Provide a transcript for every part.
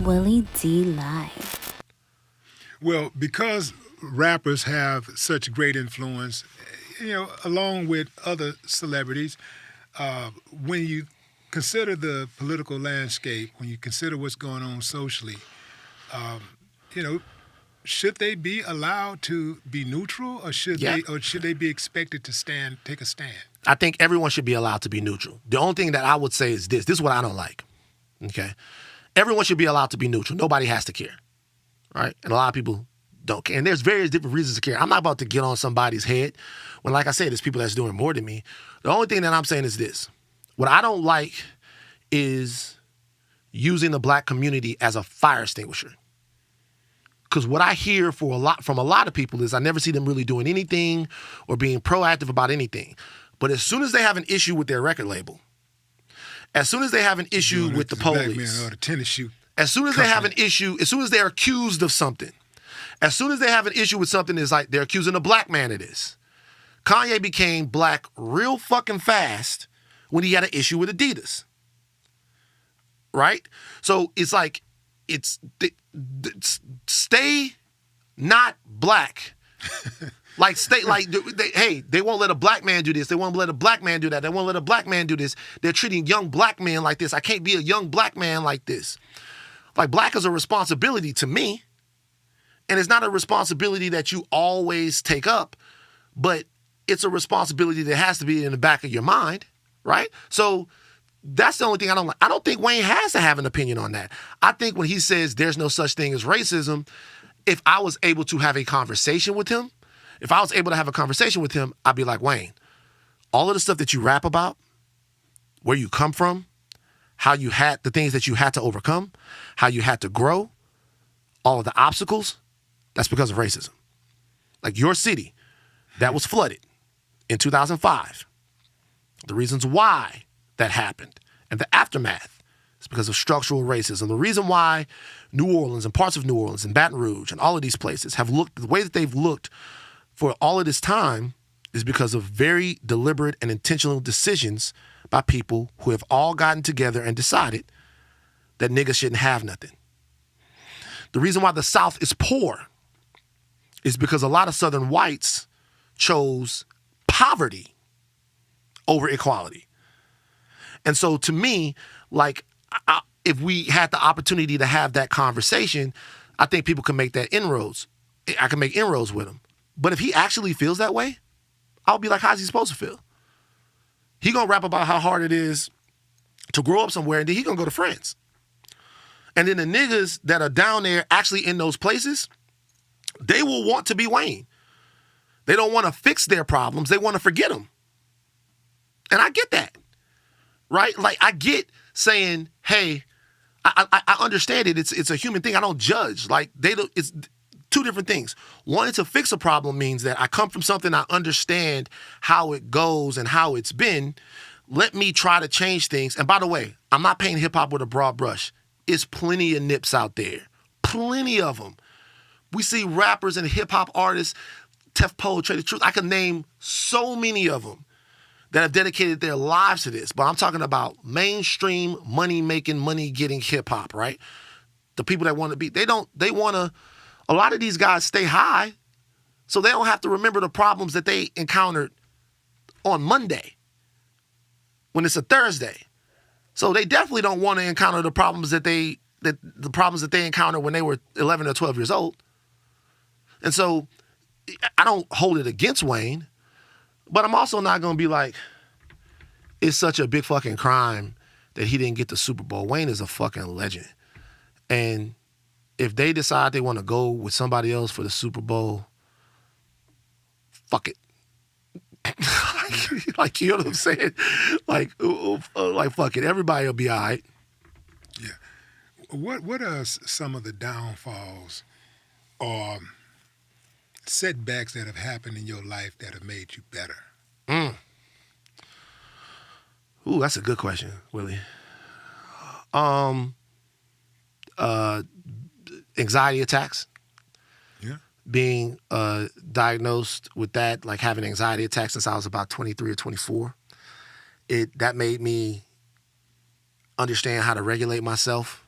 Willie D. Live. Well, because rappers have such great influence, along with other celebrities, when you consider the political landscape, when you consider what's going on socially, um, you know, should they be allowed to be neutral, or Yeah. should they be expected to take a stand? I think everyone should be allowed to be neutral. The only thing that I would say is this. This is what I don't like. Okay? Everyone should be allowed to be neutral. Nobody has to care. Right? And a lot of people don't care. And there's various different reasons to care. I'm not about to get on somebody's head when, like I said, there's people that's doing more than me. The only thing that I'm saying is this. What I don't like is using the black community as a fire extinguisher. Because what I hear from a lot of people is I never see them really doing anything or being proactive about anything. But as soon as they have an issue with their record label, as soon as they have an issue with the Black man police, or the tennis shoe. as soon as they have an issue, as soon as they're accused of something, as soon as they have an issue with something, it's like they're accusing a black man of this. Kanye became black real fucking fast when he had an issue with Adidas. Right? So it's like, stay not black. Like, stay, like, they won't let a black man do this. They won't let a black man do that. They won't let a black man do this. They're treating young black men like this. I can't be a young black man like this. Like, black is a responsibility to me. And it's not a responsibility that you always take up, but it's a responsibility that has to be in the back of your mind, right? So that's the only thing I don't like. I don't think Wayne has to have an opinion on that. I think when he says there's no such thing as racism, if I was able to have a conversation with him, I'd be like, Wayne, all of the stuff that you rap about, where you come from, how you had the things that you had to overcome, how you had to grow, all of the obstacles, that's because of racism. Like your city that was flooded in 2005, the reasons why that happened and the aftermath is because of structural racism. The reason why New Orleans and parts of New Orleans and Baton Rouge and all of these places have looked the way that they've looked for all of this time is because of very deliberate and intentional decisions by people who have all gotten together and decided that niggas shouldn't have nothing. The reason why the South is poor is because a lot of Southern whites chose poverty over equality. And so to me, like, if we had the opportunity to have that conversation, I think people can make that inroads. I can make inroads with him. But if he actually feels that way, I'll be like, how's he supposed to feel? He gonna rap about how hard it is to grow up somewhere, and then he gonna go to France. And then the niggas that are down there actually in those places, they will want to be Wayne. They don't want to fix their problems. They want to forget them. And I get that, right? Like, I get saying, hey, I understand it. It's a human thing. I don't judge. Like, it's two different things. One, to fix a problem means that I come from something, I understand how it goes and how it's been. Let me try to change things. And by the way, I'm not painting hip hop with a broad brush. It's plenty of nips out there. Plenty of them. We see rappers and hip hop artists, Tef Poetry, the Truth. I can name so many of them that have dedicated their lives to this. But I'm talking about mainstream money-making, money-getting hip hop, right? The people that want to be, a lot of these guys stay high so they don't have to remember the problems that they encountered on Monday when it's a Thursday. So they definitely don't want to encounter the problems that they encountered when they were 11 or 12 years old. And so I don't hold it against Wayne, but I'm also not going to be like, it's such a big fucking crime that he didn't get the Super Bowl. Wayne is a fucking legend. And if they decide they want to go with somebody else for the Super Bowl, fuck it. Like, you know what I'm saying? Like, fuck it. Everybody will be all right. Yeah. What are some of the downfalls or setbacks that have happened in your life that have made you better? Ooh, that's a good question, Willie. Anxiety attacks. Yeah. Being diagnosed with that, like having anxiety attacks since I was about 23 or 24. That made me understand how to regulate myself.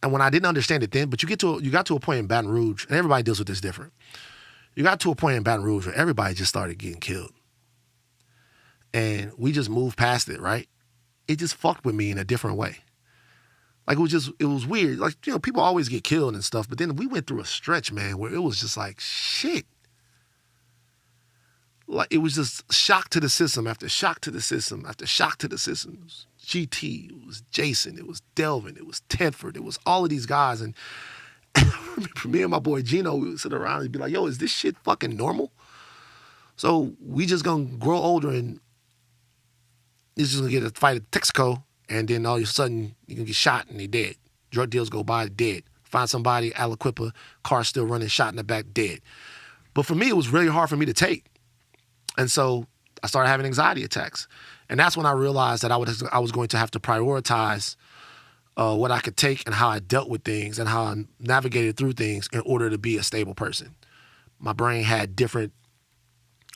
and when I didn't understand it then, but you got to a point in Baton Rouge, and everybody deals with this different. You got to a point in Baton Rouge where everybody just started getting killed. And we just moved past it, right? It just fucked with me in a different way. Like it was weird. Like, people always get killed and stuff, but then we went through a stretch, man, where it was just like, shit. Like, it was just shock to the system after shock to the system after shock to the system. It was GT, it was Jason, it was Delvin, it was Tedford, it was all of these guys. And I remember me and my boy Gino, we would sit around and be like, yo, is this shit fucking normal? So we just gonna grow older and he's just gonna get a fight at Texaco, and then all of a sudden you can get shot and they dead. Drug deals go by, dead. Find somebody, Aliquippa, car still running, shot in the back, dead. But for me, it was really hard for me to take. And so I started having anxiety attacks. And that's when I realized that I was going to have to prioritize what I could take and how I dealt with things and how I navigated through things in order to be a stable person. My brain had different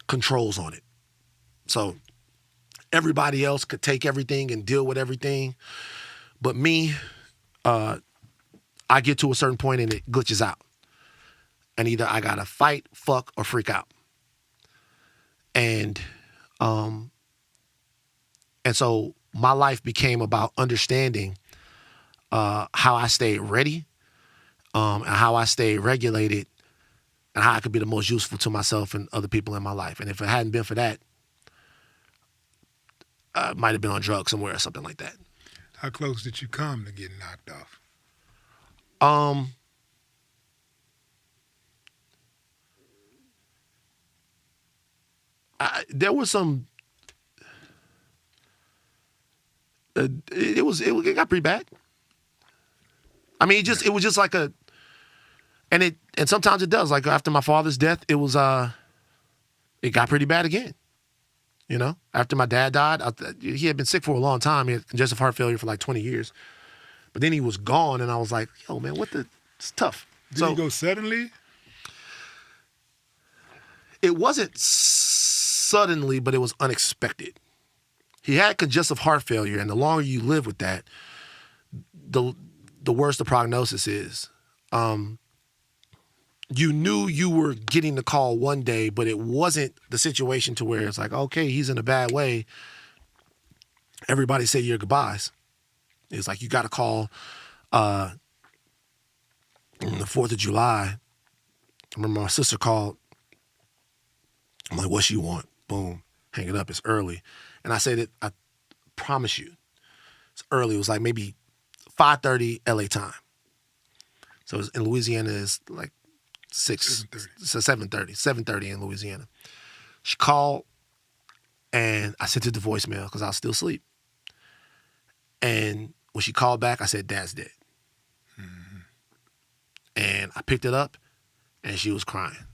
controls on it. So everybody else could take everything and deal with everything. But me, I get to a certain point and it glitches out. And either I gotta fight, fuck, or freak out. And so my life became about understanding how I stayed ready, and how I stayed regulated, and how I could be the most useful to myself and other people in my life. And if it hadn't been for that, I might have been on drugs somewhere or something like that. How close did you come to getting knocked off? There was some. It got pretty bad. I mean, it was just like and sometimes it does. Like after my father's death, it got pretty bad again. After my dad died, he had been sick for a long time. He had congestive heart failure for like 20 years. But then he was gone, and I was like, yo, man, it's tough. Did he go suddenly? It wasn't suddenly, but it was unexpected. He had congestive heart failure, and the longer you live with that, the worse the prognosis is. You knew you were getting the call one day, but it wasn't the situation to where it's like, okay, he's in a bad way. Everybody say your goodbyes. It's like you got a call on the 4th of July. I remember my sister called. I'm like, what she want? Boom. Hang it up. It's early. And I said, I promise you, it's early. It was like maybe 5:30 LA time. So in Louisiana, it's like 7:30 in Louisiana. She called, and I sent it to voicemail because I was still asleep. And when she called back, I said, Dad's dead. Mm-hmm. And I picked it up, and she was crying.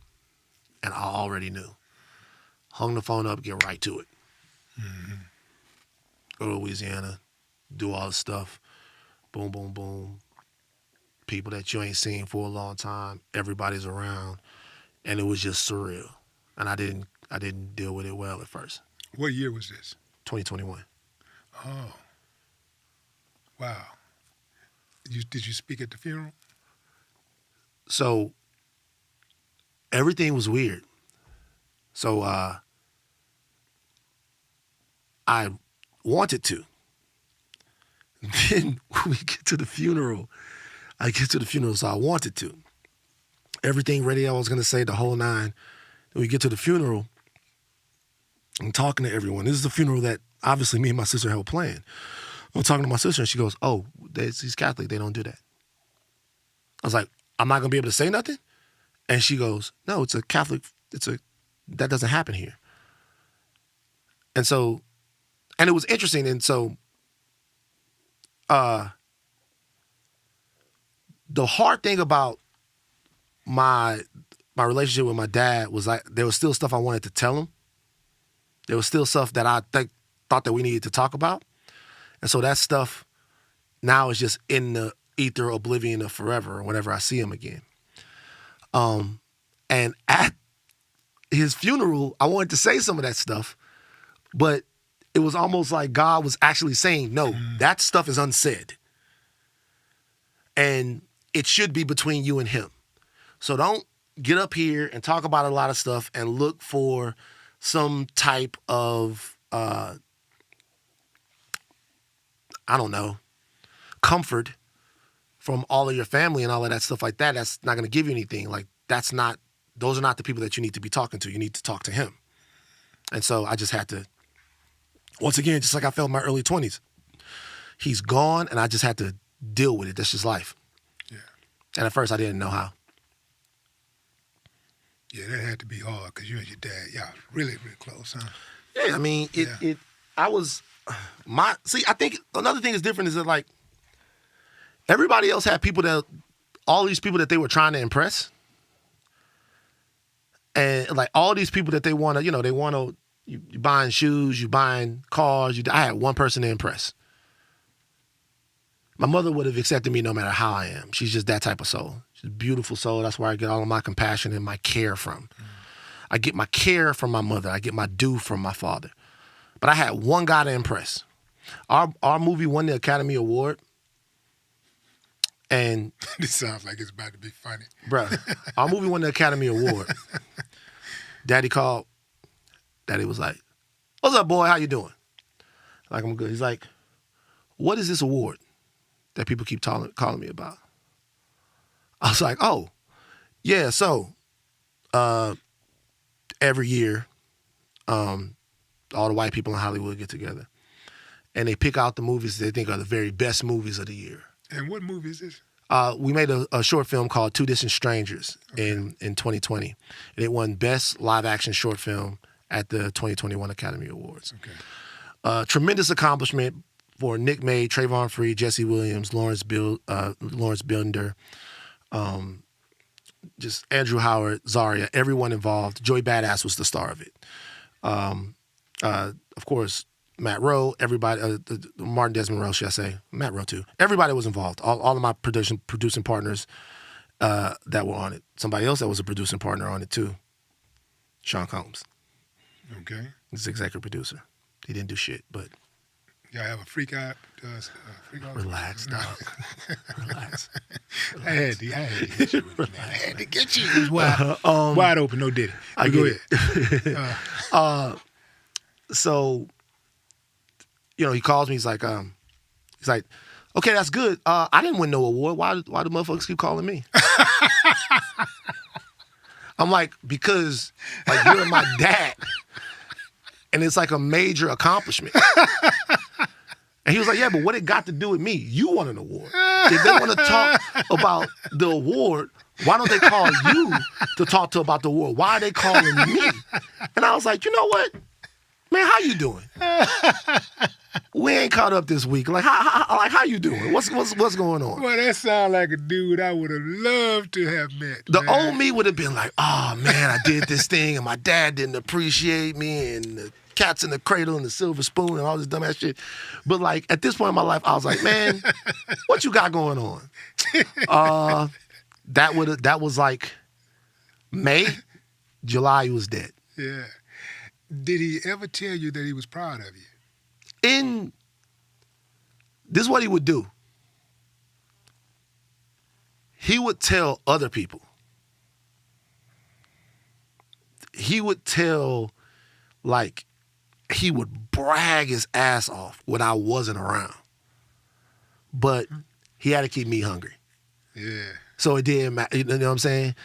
And I already knew. Hung the phone up, get right to it. Mm-hmm. Go to Louisiana, do all the stuff. Boom, boom, boom. People that you ain't seen for a long time. Everybody's around. And it was just surreal. And I didn't deal with it well at first. What year was this? 2021. Oh. Wow. Did you speak at the funeral? So everything was weird. So I wanted to. Then when we get to the funeral, so I wanted to. Everything ready, I was going to say the whole nine. Then we get to the funeral, I'm talking to everyone. This is the funeral that obviously me and my sister held planned. I'm talking to my sister, and she goes, oh, he's Catholic, they don't do that. I was like, I'm not going to be able to say nothing? And she goes, no, it's a Catholic, that doesn't happen here. And it was interesting, and so the hard thing about my relationship with my dad was like there was still stuff I wanted to tell him. There was still stuff that I thought that we needed to talk about. And so that stuff now is just in the ether, oblivion of forever or whenever I see him again. And at his funeral, I wanted to say some of that stuff, but it was almost like God was actually saying, no, that stuff is unsaid. And it should be between you and him. So don't get up here and talk about a lot of stuff and look for some type of, I don't know, comfort from all of your family and all of that stuff like that. That's not going to give you anything. Like, those are not the people that you need to be talking to. You need to talk to him. And so I just had to, once again, just like I felt in my early 20s, he's gone and I just had to deal with it. That's just life. Yeah. And at first I didn't know how. Yeah, that had to be hard because you and your dad, y'all really, really close, huh? Yeah, I mean, I think another thing that's different is that, like, everybody else had all these people that they were trying to impress. And, like, all these people that they want to, you buying shoes, you buying cars. I had one person to impress. My mother would have accepted me no matter how I am. She's just that type of soul. She's a beautiful soul. That's where I get all of my compassion and my care from. I get my care from my mother. I get my due from my father. But I had one guy to impress. Our movie won the Academy Award. And This sounds like it's about to be funny. bruh, our movie won the Academy Award. Daddy called. Daddy was like, "What's up, boy? How you doing?" Like, "I'm good." He's like, "What is this award that people keep calling me about?" I was like, "Oh, yeah, so every year, all the white people in Hollywood get together and they pick out the movies they think are the very best movies of the year." And what movie is this? We made a short film called Two Distant Strangers in 2020. And it won Best Live Action Short Film at the 2021 Academy Awards. Okay. Tremendous accomplishment for Nick May, Trayvon Free, Jesse Williams, Lawrence Binder, just Andrew Howard, Zaria, everyone involved. Joey Badass was the star of it. Of course, Matt Rowe, everybody, Martin Desmond Rowe, should I say? Matt Rowe too. Everybody was involved. All of my producing partners that were on it. Somebody else that was a producing partner on it too. Sean Combs. Okay. He's the executive producer. He didn't do shit, but Y'all have a freak out? relax, dog. Relax. I had to get you. Man. I had to get you. It was wide open, no diddy. I Go get ahead. it. So, he calls me. He's like, okay, that's good. I didn't win no award. Why do motherfuckers keep calling me? I'm like, because like you're my dad, and it's like a major accomplishment. And he was like, yeah, but what it got to do with me? You won an award. If they want to talk about the award, why don't they call you to talk about the award? Why are they calling me? And I was like, you know what? Man, how you doing? We ain't caught up this week. Like, how you doing? What's going on? Well, that sounds like a dude I would have loved to have met. The man. old me would have been like, oh, man, I did this thing, and my dad didn't appreciate me, and the cat's in the cradle and the silver spoon and all this dumbass shit. But, like, at this point in my life, I was like, man, what you got going on? That was like May. July, he was dead. Yeah. Did he ever tell you that he was proud of you? This is what he would do. He would tell other people. He would tell, like, he would brag his ass off when I wasn't around. But he had to keep me hungry. Yeah. So it didn't matter. You know what I'm saying?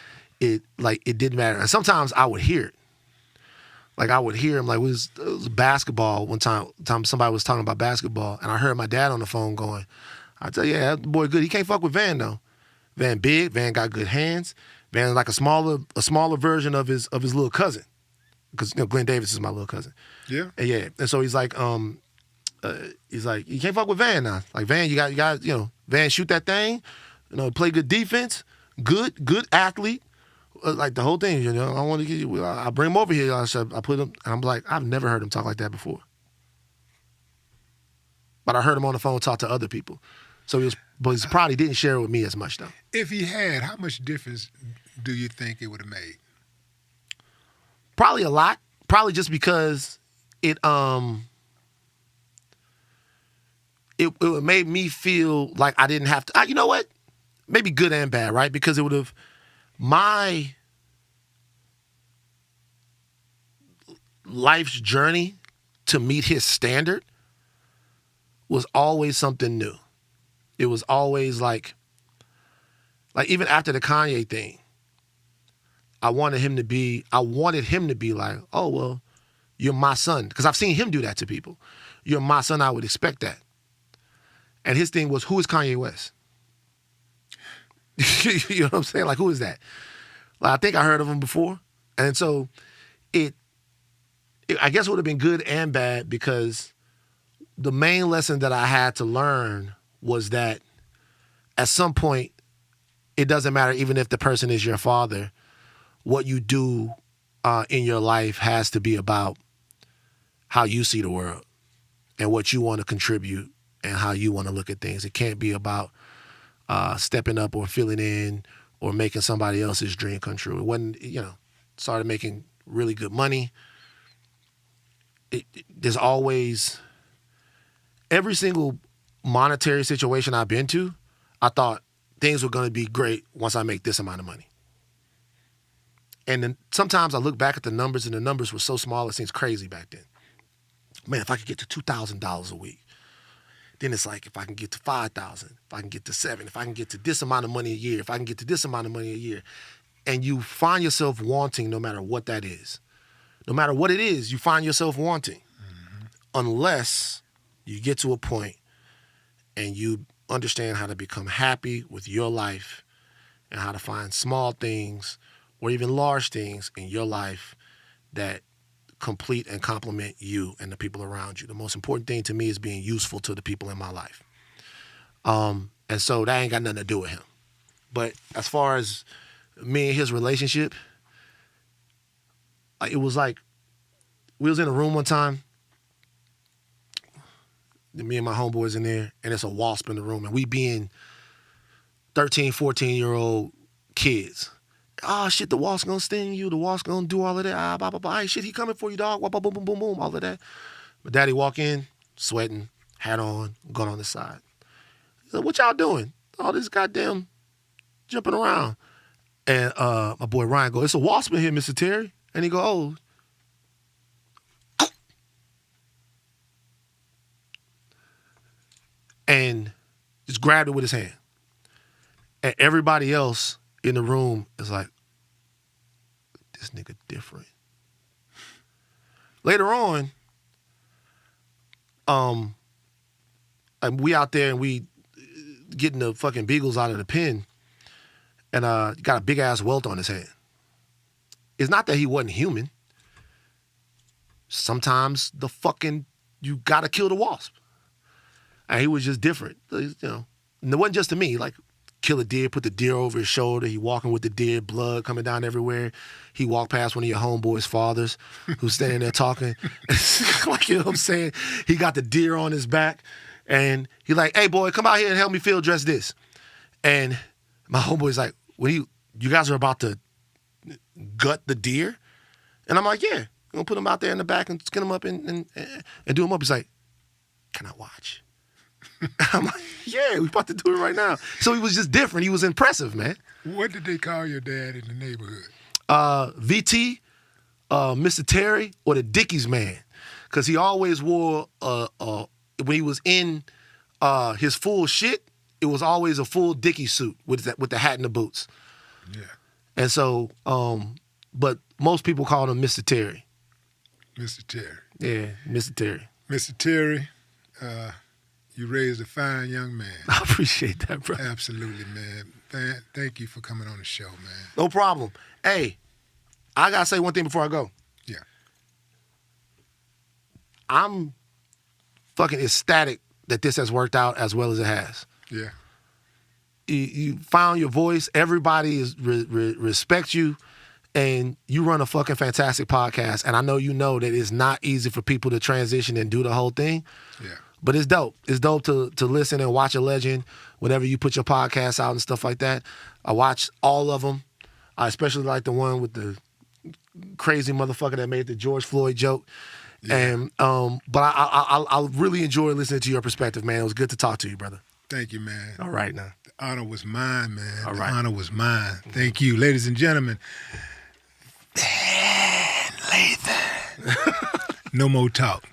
It didn't matter. And sometimes I would hear it. Like, I would hear him, like, it was basketball one time somebody was talking about basketball, and I heard my dad on the phone going, I tell you, yeah, that boy good. He can't fuck with Van, though. Van big. Van got good hands. Van is like a smaller version of his little cousin. Because, Glenn Davis is my little cousin. Yeah? And yeah. And so he's like, you can't fuck with Van now. Like, Van, you got, Van shoot that thing, play good defense, good athlete. Like the whole thing, I want to get you. I bring him over here. I put him, and I'm like, I've never heard him talk like that before. But I heard him on the phone talk to other people. So he probably didn't share it with me as much though. If he had, how much difference do you think it would have made? Probably a lot. Probably just because it made me feel like I didn't have to. You know what? maybe good and bad, right? Because it would have, my life's journey to meet his standard was always something new. It was always like even after the Kanye thing, I wanted him to be like, oh, well, you're my son. Because I've seen him do that to people. You're my son, I would expect that. And his thing was, who is Kanye West? You know what I'm saying? Like, who is that? Like, I think I heard of him before. And so I guess it would have been good and bad, because the main lesson that I had to learn was that at some point, it doesn't matter even if the person is your father, what you do in your life has to be about how you see the world and what you want to contribute and how you want to look at things. It can't be about stepping up or filling in or making somebody else's dream come true. It wasn't, started making really good money. There's always, every single monetary situation I've been to, I thought things were going to be great once I make this amount of money. And then sometimes I look back at the numbers, and the numbers were so small it seems crazy back then. Man, if I could get to $2,000 a week, then it's like, if I can get to 5,000, if I can get to 7, if I can get to this amount of money a year, if I can get to this amount of money a year. And you find yourself wanting no matter what that is. No matter what it is, you find yourself wanting. Mm-hmm. Unless you get to a point and you understand how to become happy with your life and how to find small things or even large things in your life that complete and complement you and the people around you. The most important thing to me is being useful to the people in my life. And so that ain't got nothing to do with him. But as far as me and his relationship, it was like, we was in a room one time, me and my homeboys in there, and it's a wasp in the room, and we being 13, 14-year-old kids. Oh, shit, the wasp gonna sting you, the wasp gonna do all of that, blah, blah, blah. Hey, shit, he coming for you, dog, boom, boom, boom, boom, boom, all of that. My daddy walk in, sweating, hat on, gun on the side. He said, what y'all doing? All this goddamn jumping around. And my boy Ryan go, it's a wasp in here, Mr. Terry. And he go, oh. And just grabbed it with his hand. And everybody else in the room is like, this nigga different. Later on, and we out there and we getting the fucking beagles out of the pen, and got a big ass welt on his hand. It's not that he wasn't human. Sometimes you gotta kill the wasp. And he was just different, And it wasn't just to me, like, kill a deer, put the deer over his shoulder, he walking with the deer, blood coming down everywhere. He walked past one of your homeboys' fathers who's standing there talking. Like, you know what I'm saying? He got the deer on his back, and he like, hey, boy, come out here and help me field dress this. And my homeboy's like, you guys are about to gut the deer? And I'm like, yeah, we're going to put him out there in the back and skin him up and do him up. He's like, can I watch? I'm like, yeah, we about to do it right now. So he was just different. He was impressive, man. What did they call your dad in the neighborhood? VT, Mr. Terry, or the Dickies man. Because he always wore, when he was in his full shit, it was always a full Dickies suit with the hat and the boots. Yeah. And so, but most people called him Mr. Terry. Mr. Terry. Yeah, Mr. Terry. Mr. Terry, you raised a fine young man. I appreciate that, bro. Absolutely, man. Thank you for coming on the show, man. No problem. Hey, I got to say one thing before I go. Yeah. I'm fucking ecstatic that this has worked out as well as it has. Yeah. You found your voice. Everybody respects you. And you run a fucking fantastic podcast. And I know you know that it's not easy for people to transition and do the whole thing. Yeah. But it's dope. It's dope to listen and watch a legend whenever you put your podcast out and stuff like that. I watch all of them. I especially like the one with the crazy motherfucker that made the George Floyd joke. Yeah. And but I really enjoy listening to your perspective, man. It was good to talk to you, brother. Thank you, man. All right now. The honor was mine, man. All the right. honor was mine. Thank you, ladies and gentlemen. Lathan. No more talk.